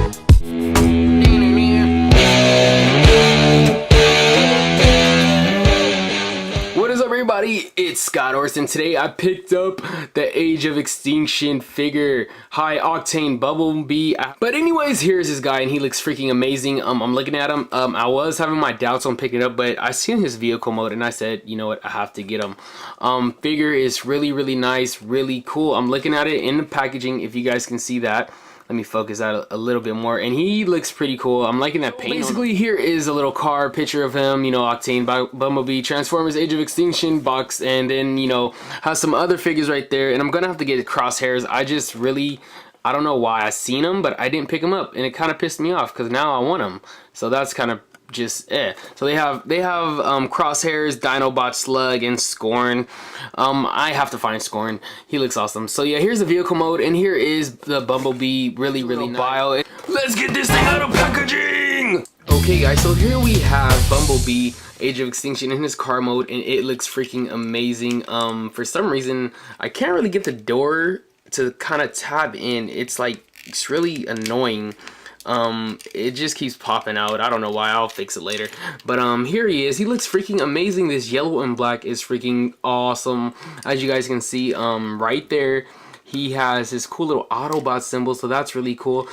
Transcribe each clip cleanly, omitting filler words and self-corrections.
What is up, everybody? It's Scott Orson. Today I picked up the Age of Extinction figure, high octane Bumblebee. But anyways, here's this guy and he looks freaking amazing. I'm looking at him. I was having my doubts on picking it up, but I seen his vehicle mode and I said, you know what, I have to get him. Figure is really nice, really cool. I'm looking at it in the packaging, if you guys can see that. Let me focus out a little bit more, and he looks pretty cool. I'm liking that paint. Basically, here is a little car picture of him, you know, Octane Bumblebee, Transformers Age of Extinction box, and then, you know, has some other figures right there. And I'm gonna have to get crosshairs. I don't know why I seen them, but I didn't pick them up, and it kind of pissed me off because now I want them. So that's kind of just So they have crosshairs, Dinobot, Slug, and Scorn. I have to find Scorn. He looks awesome. So yeah, here's the vehicle mode, and here is the Bumblebee. Really nice. Bio. Let's get this thing out of packaging. Okay guys, so here we have Bumblebee Age of Extinction in his car mode, and it looks freaking amazing. For some reason I can't really get the door to kind of tab in. It's really annoying. It just keeps popping out. I don't know why. I'll fix it later. But here he is. He looks freaking amazing. This yellow and black is freaking awesome. As you guys can see, right there, he has his cool little Autobot symbol, so that's really cool.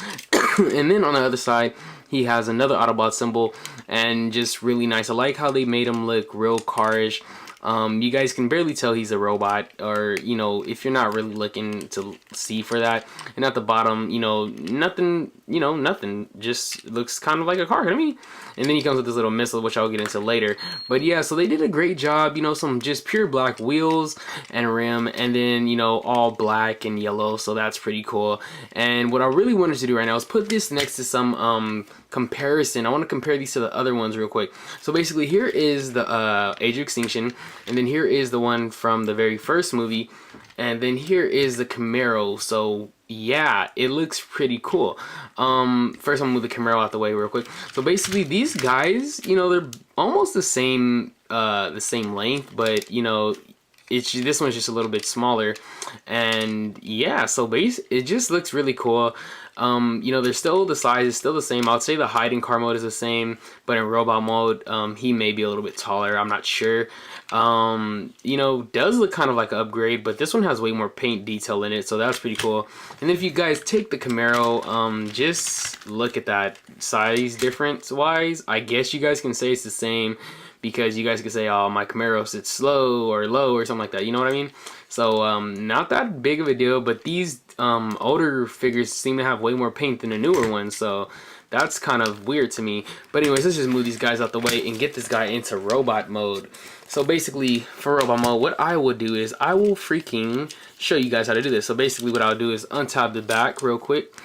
And then on the other side, he has another Autobot symbol, and just really nice. I like how they made him look real carish. You guys can barely tell he's a robot, or, you know, if you're not really looking to see for that. And at the bottom, you know, nothing, just looks kind of like a car to me. And then he comes with this little missile, which I'll get into later. But yeah, so they did a great job, you know, some just pure black wheels and rim, and then, you know, all black and yellow, so that's pretty cool. And what I really wanted to do right now is put this next to some comparison. I want to compare these to the other ones real quick. So basically, here is the Age of Extinction, and then here is the one from the very first movie, and then here is the Camaro. So yeah, it looks pretty cool. First I'm gonna move the Camaro out the way real quick. So basically, these guys, you know, they're almost the same length, but you know, this one's just a little bit smaller. And yeah, so it just looks really cool. You know, the size is still the same. I'll say the hide in car mode is the same, but in robot mode, he may be a little bit taller. I'm not sure. You know, does look kind of like an upgrade, but this one has way more paint detail in it, so that's pretty cool. And if you guys take the Camaro, just look at that size difference wise. I guess you guys can say it's the same, because you guys can say, oh, my Camaro sits slow or low or something like that, you know what I mean? So not that big of a deal, but these older figures seem to have way more paint than the newer ones, so that's kind of weird to me. But anyways, let's just move these guys out the way and get this guy into robot mode. So basically, for robot mode, what I will do is I will freaking show you guys how to do this. So basically what I'll do is untab the back real quick,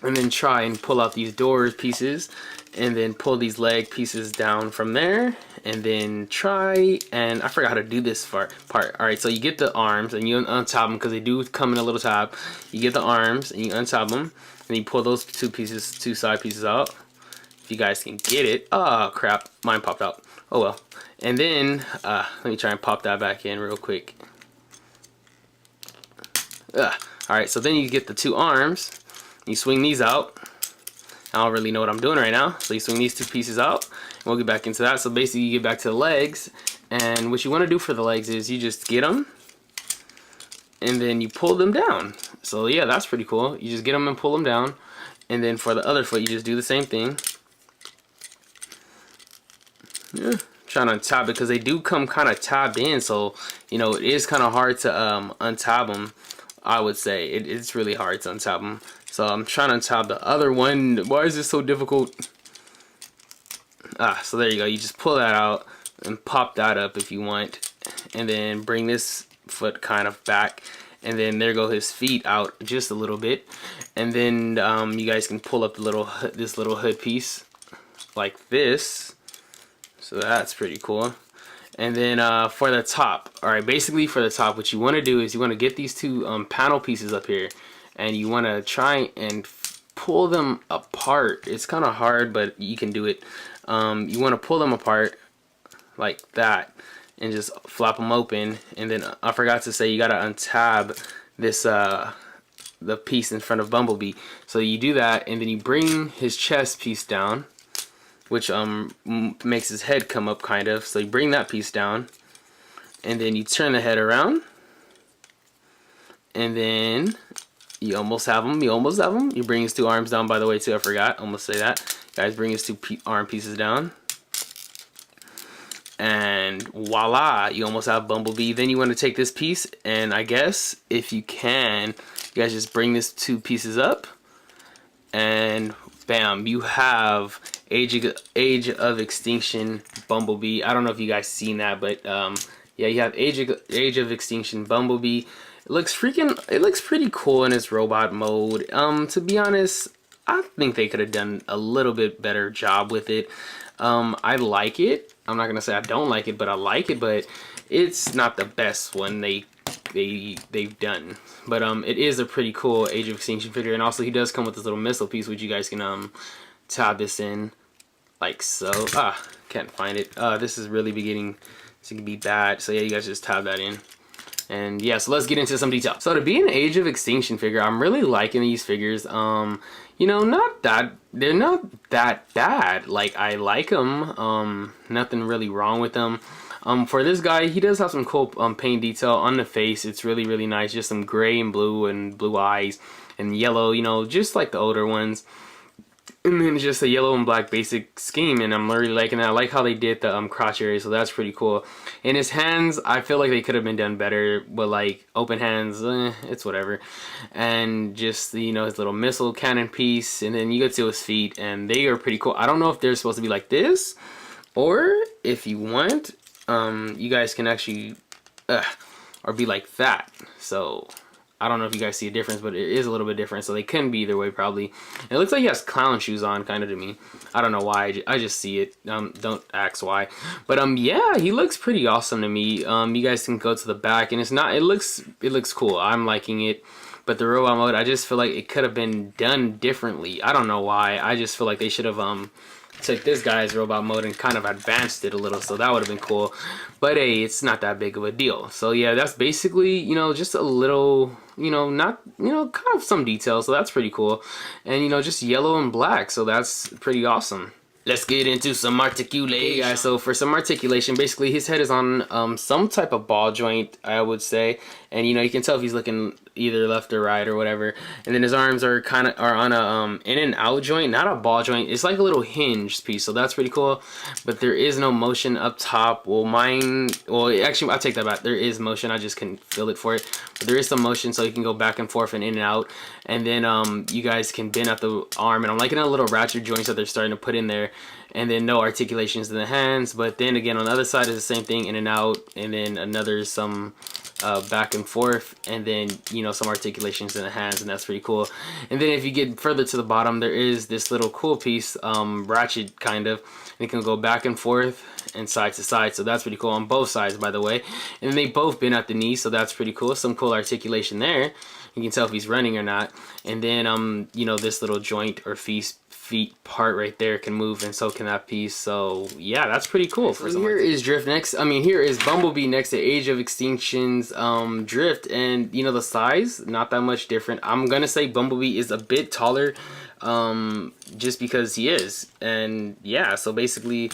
and then try and pull out these door pieces, and then pull these leg pieces down from there, and then try, and I forgot how to do this part. Alright, so you get the arms and you untab them, because they do come in a little tab. You get the arms and you untab them, and you pull those two side pieces out. If you guys can get it. Oh crap, mine popped out. Oh well. And then let me try and pop that back in real quick. Alright, so then you get the two arms, you swing these out. I don't really know what I'm doing right now, so you swing these two pieces out, and we'll get back into that. So basically, you get back to the legs, and what you want to do for the legs is you just get them, and then you pull them down. So yeah, that's pretty cool. You just get them and pull them down, and then for the other foot, you just do the same thing. Yeah, trying to untab it, because they do come kind of tabbed in, so you know, it is kind of hard to untab them. I would say it's really hard to untab them. So I'm trying to untab the other one. Why is this so difficult? So there you go. You just pull that out and pop that up if you want, and then bring this foot kind of back, and then there go his feet out just a little bit, and then you guys can pull up this little hood piece like this. So that's pretty cool. And then for the top, alright, basically for the top, what you want to do is you want to get these two panel pieces up here, and you want to try and pull them apart. It's kind of hard, but you can do it. You want to pull them apart like that and just flop them open. And then I forgot to say, you got to untab this the piece in front of Bumblebee. So you do that, and then you bring his chest piece down, which makes his head come up kind of. So you bring that piece down, and then you turn the head around, and then you almost have him. You bring his 2 arms down, by the way, too. I forgot. Almost say that. Guys, bring his 2 arm pieces down. And voila, you almost have Bumblebee. Then you want to take this piece, and I guess if you can, you guys just bring this 2 pieces up, and bam, you have Age of Extinction Bumblebee. I don't know if you guys seen that, but yeah, you have Age of Extinction Bumblebee. It looks pretty cool in its robot mode. To be honest, I think they could have done a little bit better job with it. I like it. I'm not gonna say I don't like it, but I like it. But it's not the best one they've done. But it is a pretty cool Age of Extinction figure, and also he does come with this little missile piece, which you guys can tab this in like so. Can't find it. This is really beginning to be bad. So yeah, you guys just tab that in. And yeah, so let's get into some detail. So to be an Age of Extinction figure, I'm really liking these figures. You know, they're not that bad. Like, I like them. Nothing really wrong with them. For this guy, he does have some cool paint detail on the face. It's really, really nice. Just some gray and blue eyes and yellow, you know, just like the older ones. And then just a yellow and black basic scheme, and I'm really liking that. I like how they did the crotch area, so that's pretty cool. And his hands, I feel like they could have been done better, but like open hands, it's whatever. And just, you know, his little missile cannon piece, and then you get to his feet, and they are pretty cool. I don't know if they're supposed to be like this, or if you want, you guys can actually, or be like that. So I don't know if you guys see a difference, but it is a little bit different, so they can be either way probably. And it looks like he has clown shoes on, kind of, to me. I don't know why, I just see it. Don't ask why. But yeah, he looks pretty awesome to me. You guys can go to the back, and it looks cool. I'm liking it. But the robot mode, I just feel like it could have been done differently. I don't know why. I just feel like they should have took this guy's robot mode and kind of advanced it a little, so that would have been cool. But hey, it's not that big of a deal. So yeah, that's basically, you know, just a little, you know, not, you know, kind of some details, so that's pretty cool. And you know, just yellow and black, so that's pretty awesome. Let's get into some articulation. Okay, guys, so for some articulation, basically his head is on some type of ball joint, I would say. And you know, you can tell if he's looking either left or right or whatever. And then his arms are on a in and out joint, not a ball joint. It's like a little hinge piece, so that's pretty cool. But there is no motion up top. Well, actually, I'll take that back. There is motion, I just couldn't feel it for it. But there is some motion, so you can go back and forth and in and out. And then you guys can bend at the arm, and I'm liking the little ratchet joints that they're starting to put in there. And then no articulations in the hands, but then again on the other side is the same thing, in and out, and then another some back and forth, and then, you know, some articulations in the hands, and that's pretty cool. And then if you get further to the bottom, there is this little cool piece, ratchet kind of, and it can go back and forth and side to side, so that's pretty cool on both sides, by the way. And then they both bend at the knee, so that's pretty cool. Some cool articulation there. You can tell if he's running or not. And then you know, this little joint or feet part right there can move, and so can that piece. So yeah, that's pretty cool. So here is Drift next. Here is Bumblebee next to Age of Extinction's Drift, and you know, the size not that much different. I'm gonna say Bumblebee is a bit taller, just because he is. And yeah, so basically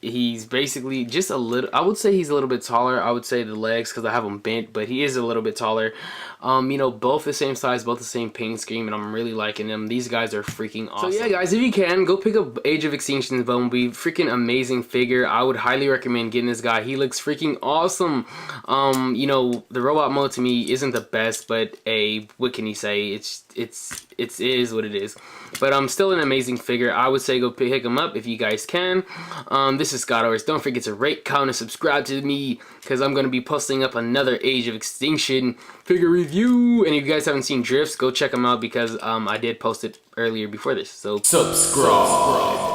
he's basically just a little, I would say he's a little bit taller. I would say the legs, because I have them bent, but he is a little bit taller. You know, both the same size, both the same paint scheme, and I'm really liking them. These guys are freaking awesome. So yeah, guys, if you can, go pick up Age of Extinction's Bumblebee. Freaking amazing figure. I would highly recommend getting this guy. He looks freaking awesome. You know, the robot mode to me isn't the best, but what can you say? It is what it is. But still an amazing figure. I would say go pick him up if you guys can. This is Scott Orris. Don't forget to rate, comment, and subscribe to me, because I'm going to be posting up another Age of Extinction figure review. And if you guys haven't seen Drifts, go check them out, because I did post it earlier before this. So subscribe.